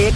1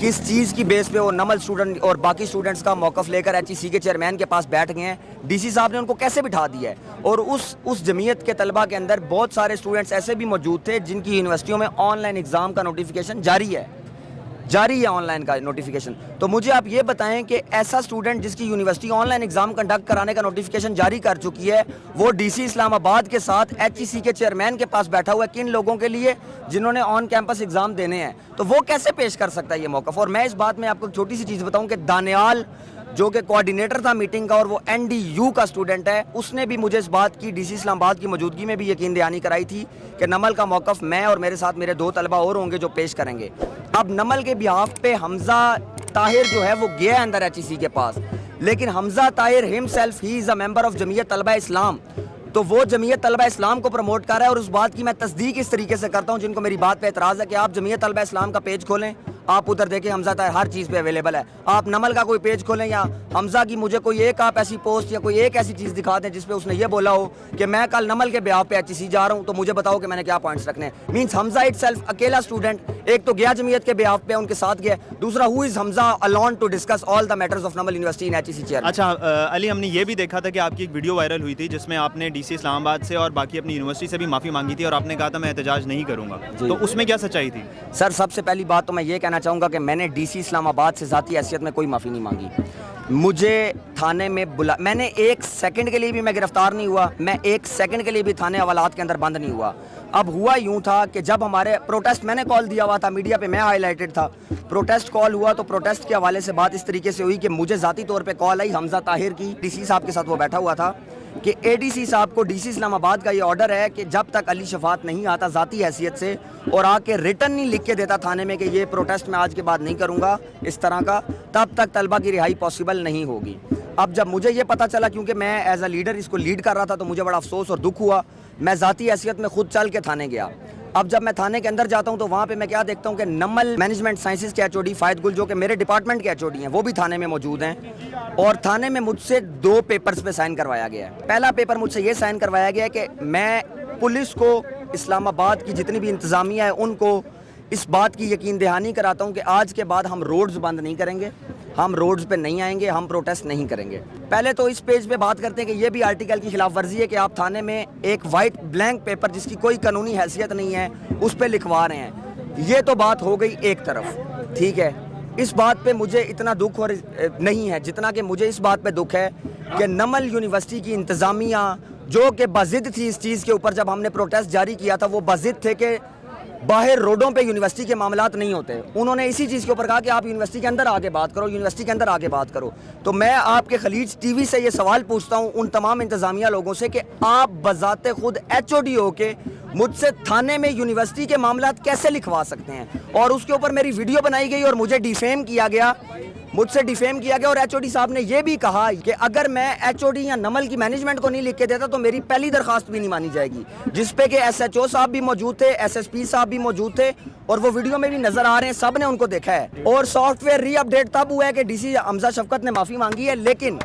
کس چیز کی بیس پہ وہ نمل اسٹوڈنٹ اور باقی اسٹوڈنٹس کا موقف لے کر ایچ ای سی کے چیئرمین کے پاس بیٹھ گئے ہیں. ڈی سی صاحب نے ان کو کیسے بٹھا دیا ہے. اور اس جمعیت کے طلبہ کے اندر بہت سارے اسٹوڈنٹس ایسے بھی موجود تھے جن کی یونیورسٹیوں میں آن لائن ایگزام کا نوٹیفیکیشن جاری ہے آن لائن کا نوٹیفیکیشن. تو مجھے آپ یہ بتائیں کہ ایسا اسٹوڈنٹ جس کی university on line exam conduct کرانے کا نوٹیفیکیشن جاری کر چکی ہے, وہ ڈی سی اسلام آباد کے ساتھ ایچ ای سی کے چیئرمین کے پاس بیٹھا ہوا ہے کن لوگوں کے لیے جنہوں نے آن کیمپس ایگزام دینے ہیں, تو وہ کیسے پیش کر سکتا ہے یہ موقف. اور میں اس بات میں آپ کو ایک چھوٹی سی چیز بتاؤں کہ دانیال جو کہ کوآرڈینیٹر تھا میٹنگ کا اور وہ این ڈی یو کا اسٹوڈنٹ ہے, اس نے بھی مجھے اس بات کی ڈی سی اسلام آباد کی موجودگی میں بھی یقین دہانی کرائی تھی کہ نمل کا موقف میں اور میرے ساتھ میرے 2 طلبہ اور ہوں گے جو پیش کریں گے. اب نمل کے بیہاف پہ حمزہ طاہر جو ہے وہ گیا ہے اندر ایچ ای سی کے پاس, لیکن حمزہ Tahir himself he is a member of جمعیت طلبہ اسلام, تو وہ جمعیت طلبہ اسلام کو پروموٹ کر رہا ہے. اور اس بات کی میں تصدیق اس طریقے سے کرتا ہوں جن کو میری بات پہ اعتراض ہے کہ آپ جمعیت طلبہ اسلام کا پیج کھولیں, آپ ادھر دیکھیں حمزہ طاہر ہر چیز پہ اویلیبل ہے. آپ نمل کا کوئی پیج کھولیں یا حمزہ کی مجھے کوئی ایک آپ ایسی پوسٹ یا کوئی ایک ایسی چیز دکھا دیں جس پہ اس نے یہ بولا ہو کہ میں کل نمل کے بیہاف پہ ایچ ای سی جا رہا ہوں, تو مجھے بتاؤ کہ میں نے کیا پوائنٹس رکھنے ہیں. مینس حمزہ اٹ سیلف اکیلا اسٹوڈنٹ ایک تو گیا جمعیت کے بیہاف پہ ان کے ساتھ گیا, دوسرا who is Hamza alone to discuss all the matters of NUML university in H E C chair. اچھا علی, ہم نے یہ بھی دیکھا تھا کہ آپ کی ایک ویڈیو وائرل ہوئی تھی جس میں آپ نے ڈی سی اسلام آباد سے اور باقی اپنی یونیورسٹی سے بھی معافی مانگی تھی اور آپ نے کہا تھا میں احتجاج نہیں کروں گا, تو اس میں کیا سچائی تھی؟ سر سب سے پہلی بات تو میں یہ کہنا چاہوں گا کہ میں نے ڈی سی اسلام آباد سے ذاتی حیثیت میں کوئی معافی نہیں مانگی. مجھے تھانے میں میں نے 1 سیکنڈ کے لیے بھی میں گرفتار نہیں ہوا, میں 1 سیکنڈ کے لیے بھی تھانے حوالات کے اندر بند نہیں ہوا. اب ہوا یوں تھا کہ جب ہمارے پروٹیسٹ میں نے کال دیا ہوا تھا, میڈیا پہ میں ہائی لائٹڈ تھا, پروٹیسٹ کال ہوا تو پروٹیسٹ کے حوالے سے بات اس طریقے سے ہوئی کہ مجھے ذاتی طور پہ کال آئی حمزہ طاہر کی, ڈی سی صاحب کے ساتھ وہ بیٹھا ہوا تھا, کہ اے ڈی سی صاحب کو ڈی سی اسلام آباد کا یہ آرڈر ہے کہ جب تک علی شفاعت نہیں آتا ذاتی حیثیت سے اور آ کے ریٹن نہیں لکھ کے دیتا تھانے میں کہ یہ پروٹیسٹ میں آج کے بعد نہیں کروں گا اس طرح کا, تب تک طلبہ کی رہائی پاسبل نہیں ہوگی. اب جب مجھے یہ پتہ چلا, کیونکہ میں ایز اے لیڈر اس کو لیڈ کر رہا تھا, تو مجھے بڑا افسوس اور دکھ ہوا. میں ذاتی حیثیت میں خود چل کے تھانے گیا. اب جب میں تھانے کے اندر جاتا ہوں تو وہاں پہ میں کیا دیکھتا ہوں کہ نمل مینجمنٹ سائنسز کے ایچ او ڈی فائد گل جو کہ میرے ڈپارٹمنٹ کے ایچ او ڈی ہیں وہ بھی تھانے میں موجود ہیں, اور تھانے میں مجھ سے 2 پیپرز پہ سائن کروایا گیا ہے. پہلا پیپر مجھ سے یہ سائن کروایا گیا ہے کہ میں پولیس کو, اسلام آباد کی جتنی بھی انتظامیہ ہے ان کو اس بات کی یقین دہانی کراتا ہوں کہ آج کے بعد ہم روڈز بند نہیں کریں گے, ہم روڈز پہ نہیں آئیں گے, ہم پروٹیسٹ نہیں کریں گے. پہلے تو اس پیج پہ بات کرتے ہیں کہ یہ بھی آرٹیکل کی خلاف ورزی ہے کہ آپ تھانے میں ایک وائٹ بلینک پیپر جس کی کوئی قانونی حیثیت نہیں ہے اس پہ لکھوا رہے ہیں. یہ تو بات ہو گئی ایک طرف, ٹھیک ہے. اس بات پہ مجھے اتنا دکھ اور نہیں ہے جتنا کہ مجھے اس بات پہ دکھ ہے کہ نمل یونیورسٹی کی انتظامیہ جو کہ بضد تھی اس چیز کے اوپر, جب ہم نے پروٹیسٹ جاری کیا تھا وہ بضد تھے کہ باہر روڈوں پہ یونیورسٹی کے معاملات نہیں ہوتے. انہوں نے اسی چیز کے اوپر کہا کہ آپ یونیورسٹی کے اندر آگے بات کرو, یونیورسٹی کے اندر آگے بات کرو. تو میں آپ کے خلیج ٹی وی سے یہ سوال پوچھتا ہوں ان تمام انتظامیہ لوگوں سے کہ آپ بذات خود ایچ او ڈی ہو کے مجھ سے تھانے میں یونیورسٹی کے معاملات کیسے لکھوا سکتے ہیں؟ اور اس کے اوپر میری ویڈیو بنائی گئی اور مجھے ڈیفیم کیا گیا, مجھ سے ڈیفیم کیا گیا. اور ایچ او ڈی صاحب نے یہ بھی کہا کہ اگر میں ایچ او ڈی یا نمل کی مینجمنٹ کو نہیں لکھ کے دیتا تو میری پہلی درخواست بھی نہیں مانی جائے گی, جس پہ کہ ایس ایچ او صاحب بھی موجود تھے, ایس ایس پی صاحب بھی موجود تھے, اور وہ ویڈیو میں بھی نظر آ رہے ہیں, سب نے ان کو دیکھا ہے. اور سافٹ ویئر ری اپڈیٹ تب ہوا ہے کہ ڈی سی حمزہ شفقت نے معافی مانگی ہے. لیکن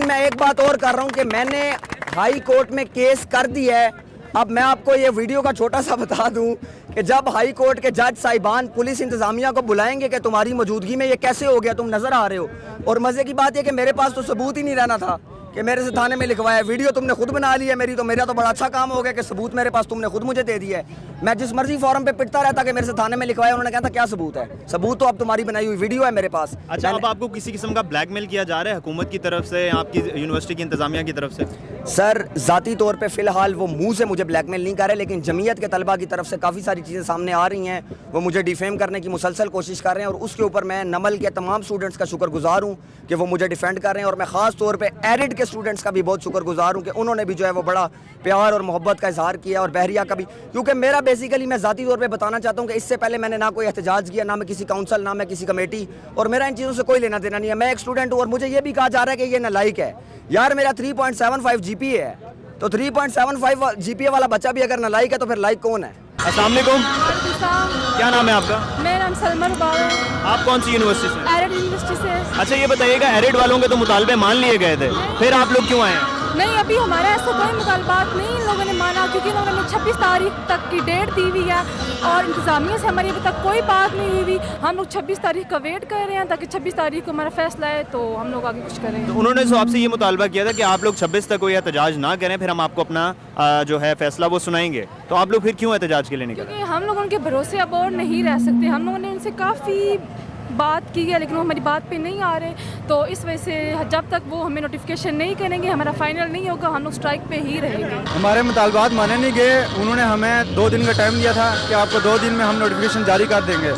میں ایک بات اور کر رہا ہوں کہ میں نے ہائی کورٹ میں کیس کر دی ہے. اب میں آپ کو یہ ویڈیو کا چھوٹا سا بتا دوں کہ جب ہائی کورٹ کے جج صاحبان پولیس انتظامیہ کو بلائیں گے کہ تمہاری موجودگی میں یہ کیسے ہو گیا, تم نظر آ رہے ہو, اور مزے کی بات یہ کہ میرے پاس تو ثبوت ہی نہیں رہنا تھا کہ میرے سے تھانے میں لکھوایا. ویڈیو تم نے خود بنا لی ہے میری, تو میرا تو بڑا اچھا کام ہو گیا کہ ثبوت میرے پاس تم نے خود مجھے دے دیا ہے. میں جس مرضی فورم پہ پٹتا رہتا کہ میرے سے تھانے میں لکھوایا, انہوں نے کہا تھا کیا ثبوت ہے؟ ثبوت تو اب تمہاری بنائی ہوئی ویڈیو ہے میرے پاس. اچھا, اب آپ کو کسی قسم کا بلیک میل کیا جا رہا ہے حکومت کی طرف سے, آپ کی یونیورسٹی کی انتظامیہ کی طرف سے؟ سر ذاتی طور پہ فی الحال وہ منہ سے مجھے بلیک میل نہیں کر رہے, لیکن جمعیت کے طلبہ کی طرف سے کافی ساری چیزیں سامنے آ رہی ہیں. وہ مجھے ڈیفیم کرنے کی مسلسل کوشش کر رہے ہیں, اور اس کے اوپر میں نمل کے تمام اسٹوڈنٹس کا شکر گزار ہوں کہ وہ مجھے ڈیفینڈ کر رہے ہیں. اور میں خاص طور پہ ایرڈ کے اسٹوڈنٹس کا بھی بہت شکر گزار ہوں کہ انہوں نے بھی جو ہے وہ بڑا پیار اور محبت کا اظہار کیا, اور بحریہ کا بھی. کیونکہ میرا بیسیکلی میں ذاتی طور پہ بتانا چاہتا ہوں کہ اس سے پہلے میں نے نہ کوئی احتجاج کیا, نہ میں کسی کاؤنسل, نہ میں کسی کمیٹی, اور میرا ان چیزوں سے کوئی لینا دینا نہیں ہے. میں ایک اسٹوڈنٹ ہوں, اور مجھے یہ بھی کہا جا رہا ہے کہ یہ نالائق ہے. یار میرا 3.75 جی پی اے ہے, تو 3.75 جی پی اے والا بچہ بھی اگر نالائق ہے تو پھر لائق کون ہے؟ السلام علیکم, کیا نام ہے آپ کا؟ میرا نام سلمہ رباوہ ہے. آپ کون سی یونیورسٹی سے؟ ایرڈ یونیورسٹی سے. اچھا یہ بتائیے گا, ایرڈ والوں کے تو مطالبے مان لیے گئے تھے, پھر آپ لوگ کیوں آئے ہیں؟ نہیں ابھی ہمارا ایسا کوئی مطالبات نہیں ان لوگوں نے مانا, کیونکہ انہوں نے 26 تاریخ تک کی ڈیٹ دی ہوئی ہے اور انتظامیہ سے ہماری ابھی تک کوئی بات نہیں ہوئی ہوئی. ہم لوگ 26 تاریخ کا ویٹ کر رہے ہیں تاکہ 26 تاریخ کو ہمارا فیصلہ ہے تو ہم لوگ آگے کچھ کریں. تو انہوں نے تو آپ سے یہ مطالبہ کیا تھا کہ آپ لوگ 26 تک کوئی احتجاج نہ کریں, پھر ہم آپ کو اپنا جو ہے فیصلہ وہ سنائیں گے. تو آپ لوگ پھر کیوں احتجاج کے لیے نکلے؟ کیونکہ ہم لوگ ان کے بھروسے اب اور نہیں رہ سکتے. ہم لوگوں نے ان سے کافی بات کی ہے لیکن وہ ہماری بات پہ نہیں آ رہے, تو اس وجہ سے جب تک وہ ہمیں نوٹیفیکیشن نہیں کریں گے ہمارا فائنل نہیں ہوگا, ہم لوگ اسٹرائک پہ ہی رہیں گے. ہمارے مطالبات مانے نہیں گئے. انہوں نے ہمیں 2 دن کا ٹائم دیا تھا کہ آپ کو 2 دن میں ہم نوٹیفیکیشن جاری کر دیں گے,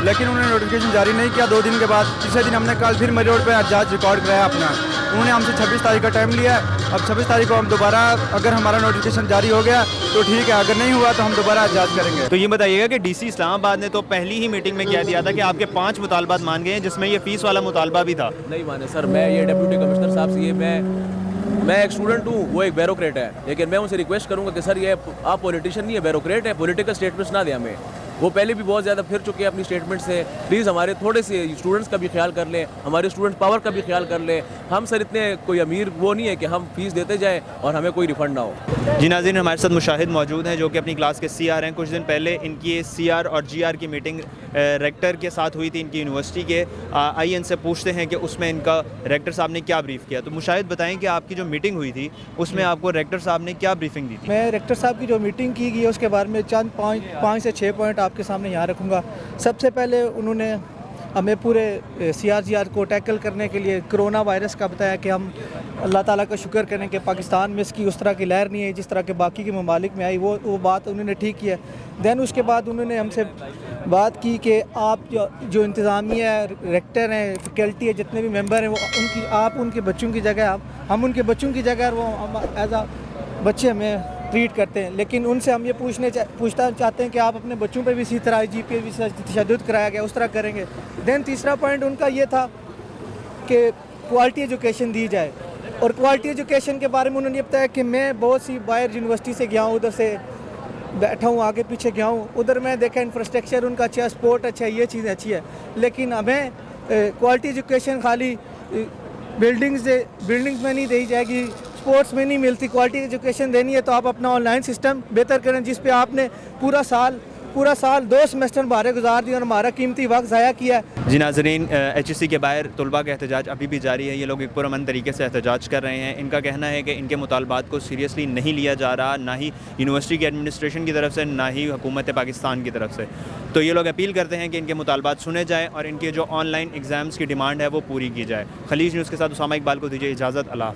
لیکن انہوں نے نوٹیفیکیشن جاری نہیں کیا. 2 دن کے بعد تیسرے دن ہم نے کل پھر میری روڈ پہ احتجاج ریکارڈ کرایا اپنا. انہوں نے ہم سے 26 تاریخ کا ٹائم لیا. اب 26 تاریخ کو ہم دوبارہ اگر ہمارا نوٹیفیکیشن جاری ہو گیا تو ٹھیک ہے, اگر نہیں ہوا تو ہم دوبارہ احتجاج کریں گے. تو یہ بتائیے گا کہ ڈی سی اسلام آباد نے تو پہلی ہی میٹنگ میں کیا دیا تھا کہ آپ کے 5 مطالبات مان گئے ہیں, جس میں یہ فیس والا مطالبہ بھی تھا. نہیں مانے سر, میں یہ ڈپٹی کمشنر صاحب سے یہ میں ایک اسٹوڈنٹ ہوں, وہ ایک بیوروکریٹ ہے, لیکن میں ان سے ریکویسٹ کروں گا کہ سر یہ آپ پولیٹیشین نہیں ہے, بیوروکریٹ ہے, پولیٹیکل اسٹیٹمنٹس نہ دیں ہمیں. وہ پہلے بھی بہت زیادہ پھر چکے ہیں اپنی اسٹیٹمنٹ سے. پلیز ہمارے تھوڑے سے اسٹوڈنٹس کا بھی خیال کر لیں, ہمارے اسٹوڈنٹ پاور کا بھی خیال کر لیں. ہم سر اتنے کوئی امیر وہ نہیں ہے کہ ہم فیس دیتے جائیں اور ہمیں کوئی ریفنڈ نہ ہو. جی ناظرین, ہمارے ساتھ مشاہد موجود ہیں جو کہ اپنی کلاس کے سی آر ہیں. کچھ دن پہلے ان کی سی آر اور جی آر کی میٹنگ ریکٹر کے ساتھ ہوئی تھی ان کی یونیورسٹی کے. آئیے ان سے پوچھتے ہیں کہ اس میں ان کا ریکٹر صاحب نے کیا بریف کیا. تو مشاہد بتائیں کہ آپ کی جو میٹنگ ہوئی تھی اس میں آپ کو ریکٹر صاحب نے کیا بریفنگ دی تھی؟ میں ریکٹر صاحب کی جو میٹنگ کی گئی ہے اس کے بارے میں چند 5 سے 6 پوائنٹ آپ کے سامنے یہاں رکھوں گا. سب سے پہلے انہوں نے ہمیں پورے سی آر جی آر کو ٹیکل کرنے کے لیے کرونا وائرس کا بتایا کہ ہم اللہ تعالیٰ کا شکر کریں کہ پاکستان میں اس کی اس طرح کی لہر نہیں ہے جس طرح کے باقی کے ممالک میں آئی. وہ بات انہوں نے ٹھیک کی ہے. دین اس کے بعد انہوں نے ہم سے بات کی کہ آپ جو انتظامیہ ہے, ریکٹر ہیں, فیکلٹی ہے, جتنے بھی ممبر ہیں, وہ آپ ان کے بچوں کی جگہ ہم ان کے بچوں کی جگہ وہ ایز اے بچے ہمیں ٹریٹ کرتے ہیں. لیکن ان سے ہم یہ پوچھنا چاہتے ہیں کہ آپ اپنے بچوں پہ بھی اسی طرح جی پی بھی تشدد کرایا گیا اس طرح کریں گے. دین تیسرا پوائنٹ ان کا یہ تھا کہ کوالٹی ایجوکیشن دی جائے. اور کوالٹی ایجوکیشن کے بارے میں انہوں نے یہ بتایا کہ میں بہت سی باہر یونیورسٹی سے گیا ہوں, ادھر سے بیٹھا ہوں, آگے پیچھے گیا ہوں, ادھر میں دیکھا انفراسٹرکچر ان کا اچھا ہے, سپورٹ اچھا ہے, یہ چیزیں اچھی ہے. لیکن ہمیں کوالٹی ایجوکیشن خالی بلڈنگز میں نہیں دی جائے گی, اسپورٹس میں نہیں ملتی. کوالٹی ایجوکیشن دینی ہے تو آپ اپنا آن لائن سسٹم بہتر کریں جس پہ آپ نے پورا سال 2 سیمسٹر بارے گزار دی اور ہمارا قیمتی وقت ضائع کیا ہے. جی ناظرین, ایچ ایس سی کے باہر طلباء کا احتجاج ابھی بھی جاری ہے. یہ لوگ ایک پرامن طریقے سے احتجاج کر رہے ہیں. ان کا کہنا ہے کہ ان کے مطالبات کو سیریسلی نہیں لیا جا رہا, نہ ہی یونیورسٹی کی ایڈمنسٹریشن کی طرف سے, نہ ہی حکومت پاکستان کی طرف سے. تو یہ لوگ اپیل کرتے ہیں کہ ان کے مطالبات سنے جائیں اور ان کے جو آن لائن ایگزامس کی ڈیمانڈ ہے وہ پوری کی جائے. خلیج نیوز کے ساتھ اسامہ اقبال کو دیجیے اجازت. اللہ حافظ.